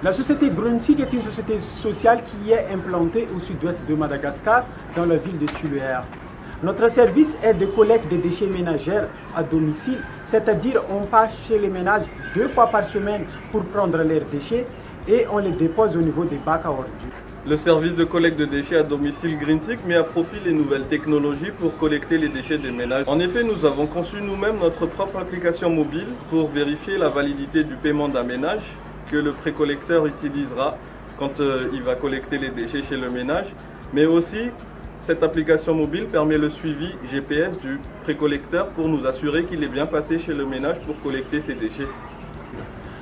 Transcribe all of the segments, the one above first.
La société Gruntig est une société sociale qui est implantée au sud-ouest de Madagascar, dans la ville de Tuléar. Notre service est de collecte des déchets ménagers à domicile, c'est-à-dire on passe chez les ménages 2 fois par semaine pour prendre leurs déchets et on les dépose au niveau des bacs à ordures. Le service de collecte de déchets à domicile Gruntig met à profit les nouvelles technologies pour collecter les déchets des ménages. En effet, nous avons conçu nous-mêmes notre propre application mobile pour vérifier la validité du paiement d'un ménage que le précollecteur utilisera quand il va collecter les déchets chez le ménage. Mais aussi, cette application mobile permet le suivi GPS du précollecteur pour nous assurer qu'il est bien passé chez le ménage pour collecter ses déchets.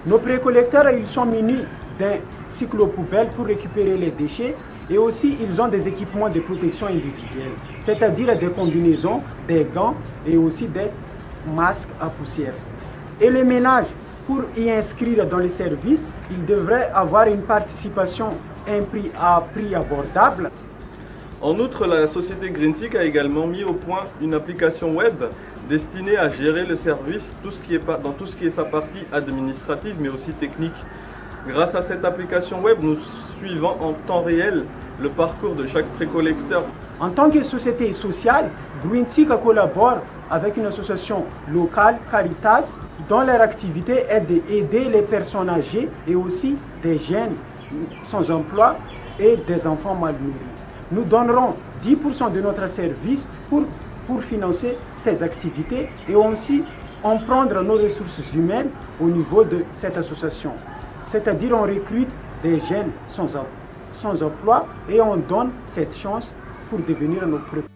Nos précollecteurs, ils sont munis d'un cyclo-poubelle pour récupérer les déchets et aussi ils ont des équipements de protection individuelle, c'est-à-dire des combinaisons, des gants et aussi des masques à poussière. Et les ménages, pour y inscrire dans les services, ils devraient avoir une participation à prix abordable. En outre, la société Gruntig a également mis au point une application web destinée à gérer le service dans tout ce qui est sa partie administrative mais aussi technique. Grâce à cette application web, nous suivons en temps réel le parcours de chaque précollecteur. En tant que société sociale, Gruntig collabore avec une association locale, Caritas, dont leur activité est d'aider les personnes âgées et aussi des jeunes sans emploi et des enfants mal nourris. Nous donnerons 10% de notre service pour financer ces activités et aussi en prendre nos ressources humaines au niveau de cette association. C'est-à-dire on recrute des jeunes sans emploi et on donne cette chance pour devenir nos précollecteurs.